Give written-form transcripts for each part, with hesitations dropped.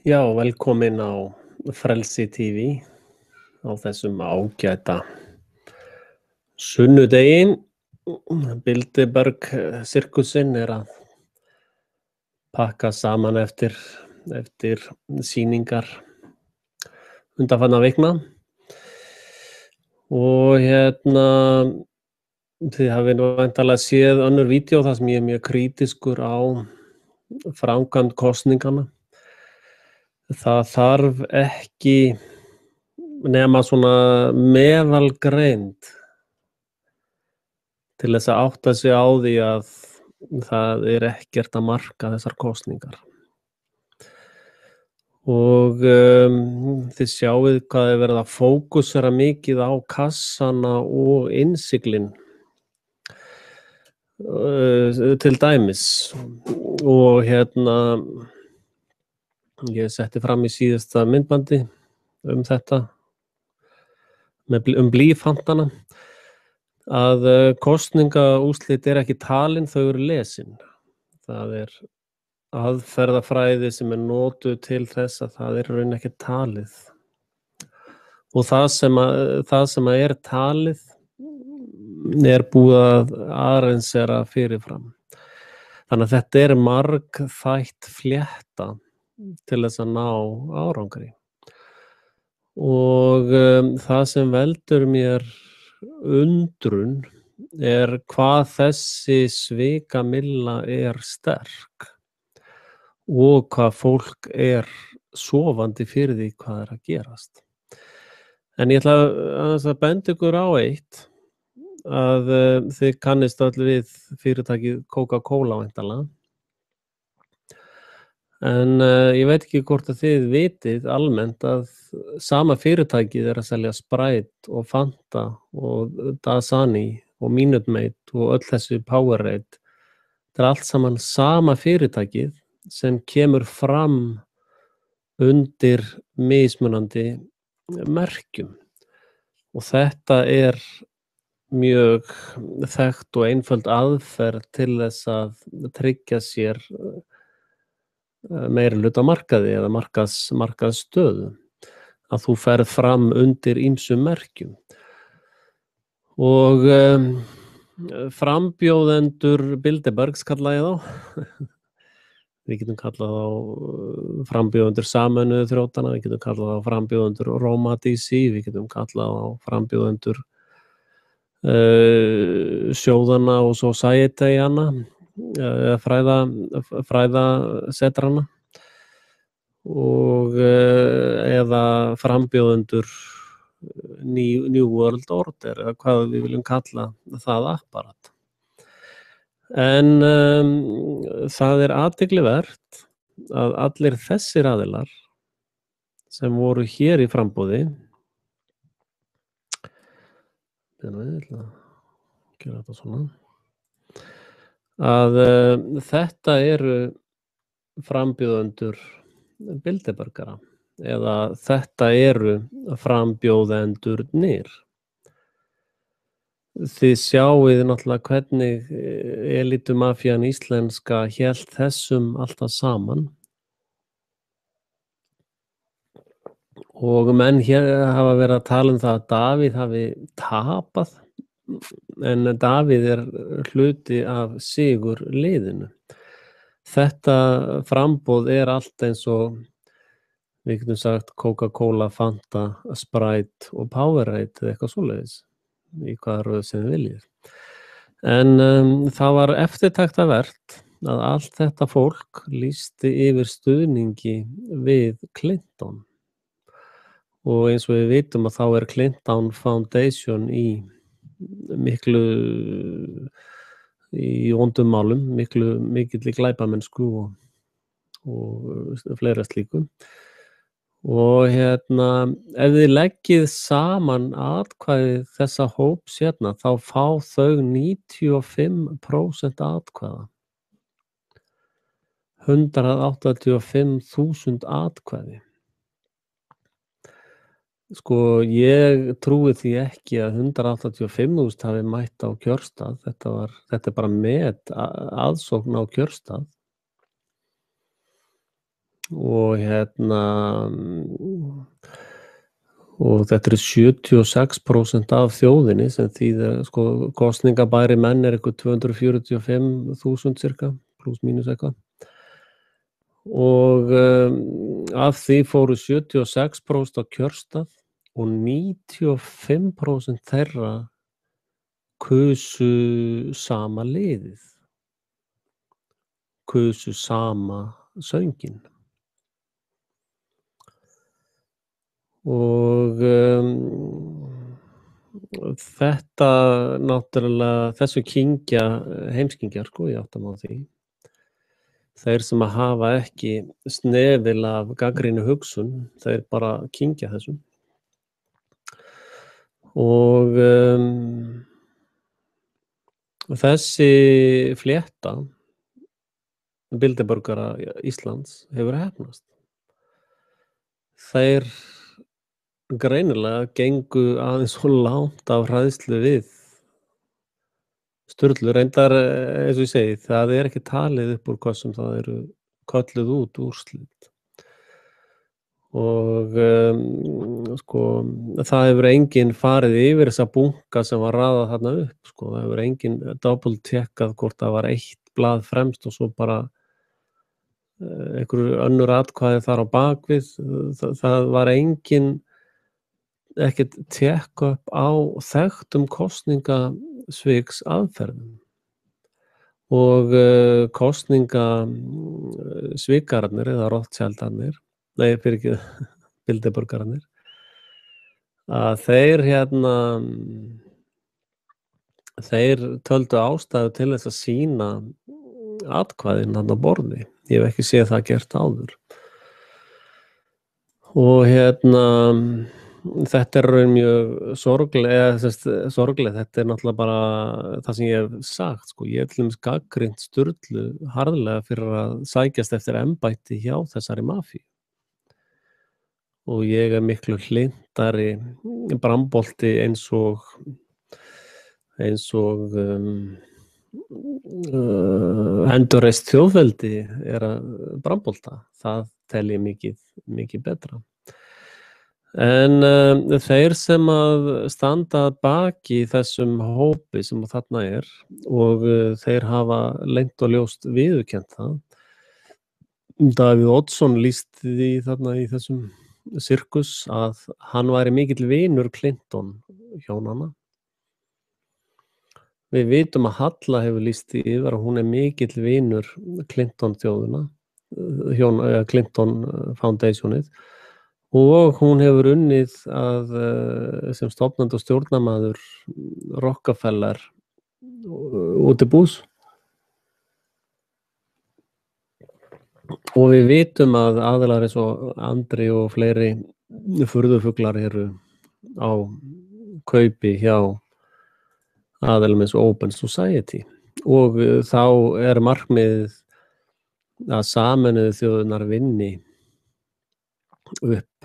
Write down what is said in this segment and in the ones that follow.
Já, velkomin á Frelsi TV á þessum ágæta sunnudegi. Bilderberg sirkusinn að pakka saman eftir sýningar undanfarna vikna. Og þið hafið nú væntanlega séð önnur vídeó þar sem ég mjög krítiskur á framkvæmd kosningana. Það þarf ekki nema svona meðalgreind til þess að átta sig á því að það ekkert að marka þessar kosningar. Og þið sjáið hvað verið að fókusera mikið á kassana og innsiglin til dæmis. Og ég setti fram í síðasta myndbandi þetta blýfantana að kosningaúrslit ekki talin, þau eru lesin. Það aðferðafræði sem notuð til þess að það raun ekki talið. Og það sem talið búið að aðreinsera fyrirfram. Þannig að þetta margþætt flétta til þess að ná árangri. Og það sem veldur mér undrun hvað þessi svikamylla sterk og hvað fólk sofandi fyrir því hvað að gerast. En ég ætla að benda ykkur á eitt, að þið kannist öll við fyrirtækið Coca-Cola væntanlega. En ég veit ekki hvort að þið vitið almennt að sama fyrirtækið að selja Sprite og Fanta og Dasani og Minute Maid og öll þessi Powerade. Það allt saman sama fyrirtækið sem kemur fram undir mismunandi merkjum. Og þetta mjög þekkt og einföld aðferð til þess að tryggja sér meirihluta markaði eða markaðsstöðu, að þú ferð fram undir ýmsum merkjum. Og frambjóðendur Bilderbergs kalla ég þá. Við getum kallað á frambjóðendur Sameinuðu þjóðanna, við getum kallað á frambjóðendur Roma DC, við getum kallað á frambjóðendur sjóðana og society-ana, fræðasetrana og eða frambjóðendur New World Order eða hvað við viljum kalla það apparat. En það athyglisvert að allir þessir aðilar sem voru hér í framboði, gera þetta svona, að þetta frambjóðendur Bilderbergara eða þetta frambjóðendurnir. Þið sjáið náttúrulega hvernig elitumafían íslenska hélt þessum alltaf saman. Og menn hér hafa verið að tala það að Davíð hafi tapað, en Davíð hluti af sigurliðinu. Þetta framboð allt eins og við getum sagt Coca-Cola, Fanta, Sprite og Powerade eða eitthvað svoleiðis, í hvaða röð sem þið viljið. En það var eftirtektarvert að allt þetta fólk lýsti yfir stuðningi við Clinton. Og eins og við vitum að þá Clinton Foundation í vondum málum, mikilli glæpamennsku og fleira slíku. Og ef þið leggið saman atkvæði þessa hóps þá fá þau 95% atkvæða. 185.000 atkvæði. Sko, ég trúi því ekki að 185.000 hafi mætt á kjörstað. Þetta bara met aðsókn á kjörstað. og og þetta eru 76% af þjóðinni sem þýðir, sko, kosningabæri menn eitthvað 245.000 cirka, pluss mínus eitthvað. Og af því fóru 76% á kjörstað og 95% þeirra kusu sama liðið, kusu sama sönginn. Og þetta náttúrulega, þessu kyngja heimskingjar, sko, ég átta mig á því. Þeir sem að hafa ekki snefil af gagnrýni hugsun, þeir bara kyngja þessu. Og þessi flétta Bilderbergara Íslands hefur heppnast. Þeir greinilega gengu aðeins svo langt af hræðslu við Sturlu. Reyndar, eins og ég segi, það ekki talið upp úr hvað sem það eru kölluð út úrslit. Og sko, það hefur enginn farið yfir þessa bunka sem var raðað þarna upp, sko. Það hefur enginn double checkað hvort það var eitt blað fremst og svo bara einhverju önnur atkvæði þar á bakvið. Það var enginn ekkert tékka upp á þekktum kosningasviks aðferðum. Og kosningasvikararnir eða Rothschildarnir, nei, fyrir ekki Bilderbergararnir, að þeir töldu ástæðu til þess að sýna atkvæðin þarna á borði. Ég hef ekki séð það gert áður. Og þetta mjög sorglega, þetta náttúrulega bara það sem ég hef sagt, sko. Ég til dæmis gagnrýnt Sturlu harðlega fyrir að sækjast eftir embætti hjá þessari mafíu. Og ég miklu hlintari brambolti eins og endurreist þjóðveldi að brambolta. Það tel ég mikið betra. En þeir sem að standa að baki þessum hópi sem þarna og þeir hafa leynt og ljóst viðurkennt það. Davíð Oddsson lýsti því þarna í þessum sirkus að hann væri mikill vinur Clinton hjónanna. Við vitum að Halla hefur lýst því yfir að hún mikill vinur Clinton þjóðuna, Clinton Foundationið, og hún hefur unnið sem stofnandi og stjórnarmaður Rockefeller útibús. Og við vitum að aðilar eins og Andri og fleiri furðufuglar eru á kaupi hjá aðilum eins og Open Society. Og þá markmiðið að Sameinuðu þjóðirnar vinni upp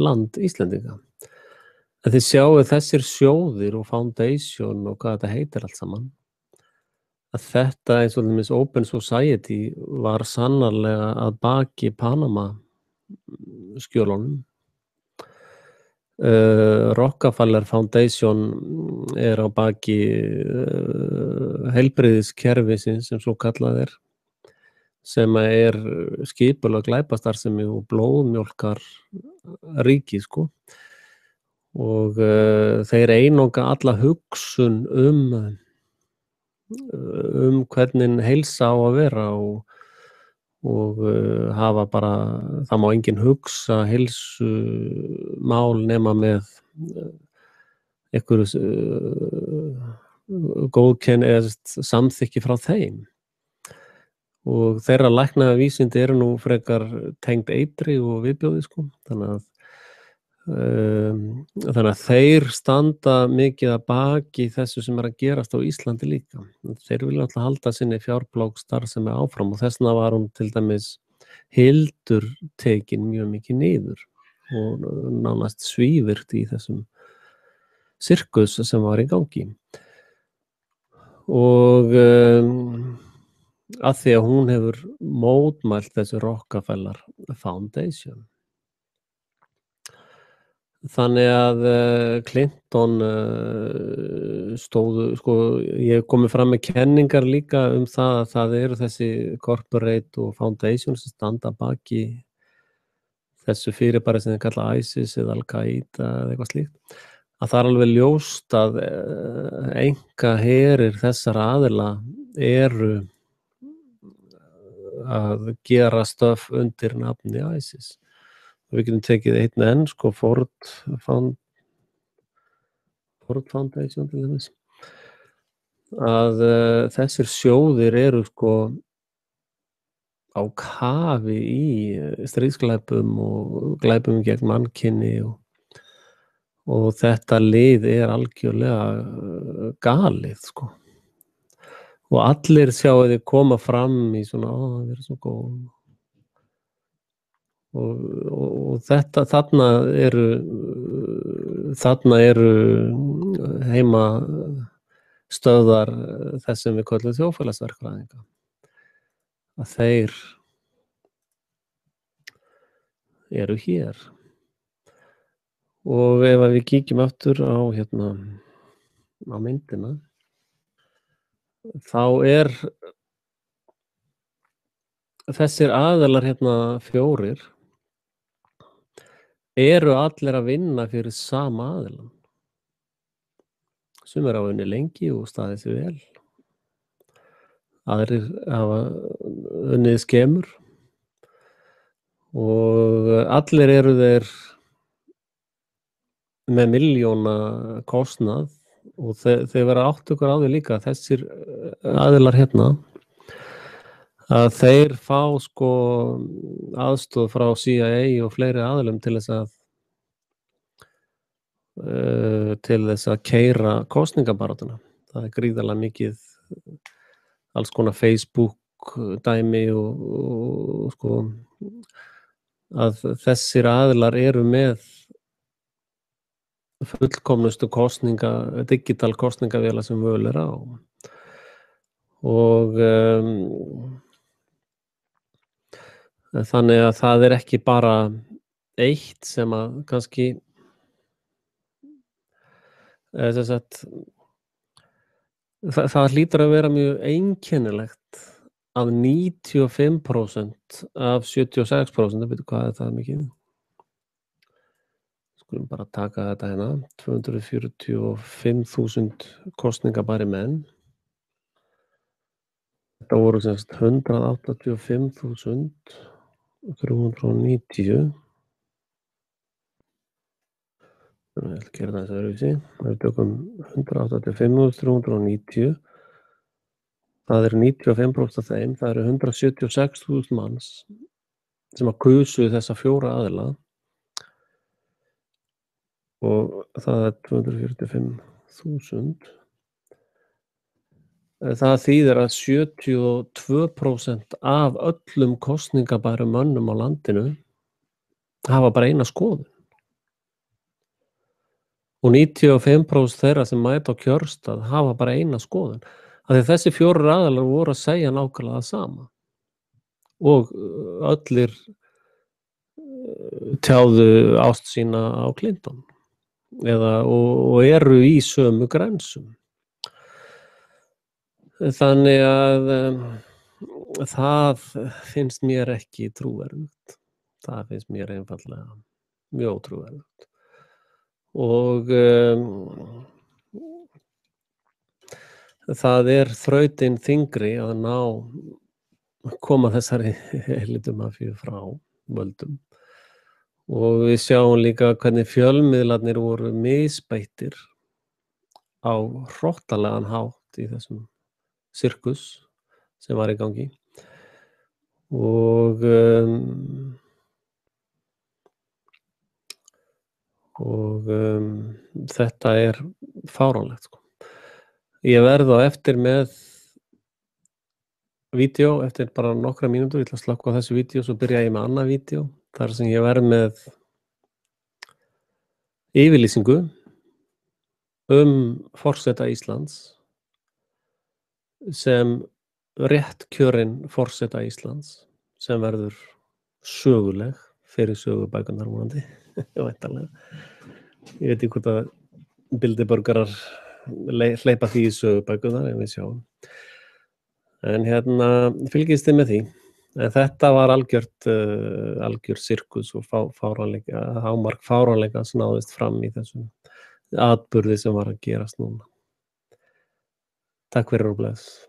land Íslendinga. En þið sjáu þessir sjóðir og foundation og hvað þetta heitir allt saman, að þetta eins og þess Open Society var sannarlega að baki Panama skjölunum. Rockefeller Foundation á baki heilbrigðiskerfisins sem svo kallað sem skipulag glæpastarfsemi og blóðmjólkar ríki, sko. Og þeir einangra alla hugsun hvernig heilsa á að vera og hafa bara, það má enginn hugsa heilsu mál nema með einhverju góðkenni eða samþykki frá þeim. Og þeirra læknavísindi nú frekar tengd eitri og viðbjóði, sko. Þannig að þeir standa mikið að baki þessu sem að gerast á Íslandi líka. Þeir vilja alltaf halda sinni fjárplógsstarfsemi áfram og þessna var hún til dæmis Hildur tekin mjög mikið niður og nánast svívirt í þessum sirkus sem var í gangi. Og af því að hún hefur mótmælt þessu Rockefeller Foundation. Þannig að Clinton stóðu, sko, ég hef komið fram með kenningar líka það að það eru þessi corporate og foundation sem standa að baki þessu fyrirbæri sem þeir kalla ISIS eða Al-Qaida eða eitthvað slíkt, að það er alveg ljóst að einkaherir þessara aðila eru að gera stöf undir nafni ISIS. Við getum tekið einn enn, sko, Ford Foundation til dæmis, að þessir sjóðir eru, sko, á kafi í stríðsglæpum og glæpum gegn mannkyni og þetta lið er algjörlega galið, sko. Og allir sjáu þið koma fram í svona, við erum svo góð. Og þetta, þarna eru heima stöðvar þess sem við köllum þjóðfélagsverkfræðinga, að þeir eru hér. Og ef við kíkjum aftur á myndina, þá þessir aðilar fjórir eru allir að vinna fyrir sama aðilan. Sumir hafa unnið lengi og staðið sig vel. Aðrir hafa unnið skemur og allir eru þeir með milljóna kostnað og þeir vera átt ykkur á því líka, þessir aðilar að þeir fá, sko, aðstoð frá CIA og fleiri aðilum til þess að keyra kosningabaráttuna. Það er gríðarlega mikið alls konar Facebook dæmi og sko, að þessir aðilar eru með fullkomnustu digital kosningavélar sem völ er á. Og þannig að það er ekki bara eitt sem að kannski það hlýtur að vera mjög einkennilegt að 95% af 76%, veitu hvað er það mikið? Skulum bara taka þetta 245.000 kosningabæri menn. Þetta voru sem sagt 185.390. Ég ætla að gera það öðruvísi. Við tökum 185.390. Það er 95% af þeim. Það eru 176.000 manns sem að kusu þessa fjóra aðila. Og það er 245.000. Það þýðir að 72% af öllum kosningabærum mönnum á landinu hafa bara eina skoðun. Og 95% þeirra sem mæta á kjörstað hafa bara eina skoðun. Af því þessi fjórir aðilar voru að segja nákvæmlega það sama. Og allir tjáðu ást sína á Clinton. Og eru í sömu grensum. Þannig að það finnst mér ekki trúverðugt. Það finnst mér einfaldlega mjög ótrúverðugt. Og það er þrautin þyngri að koma þessari elítumafíu frá völdum. Og við sjáum líka hvernig fjölmiðlarnir voru misbeittir á hrottalegan hátt í þessum sirkus sem var í gangi. Og þetta er fáránlegt, sko. Ég verð á eftir með vídeó eftir bara nokkra mínútur. Ég ætla að slökkva á þessu vídeó, svo byrja ég með annað vídeó þar sem ég verð með yfirlýsingu forseta Íslands sem réttkjörinn forseta Íslands sem verður söguleg fyrir sögubækurnar vonandi, væntanlega. Ég veit ekki hvort að Bilderborgarar hleypa því í sögubækurnar en við sjáum. En fylgist þið með því. En þetta var algjör sirkus og hámark fáránleika sem náðist fram í þessum atburði sem var að gerast núna. Takk fyrir og bless.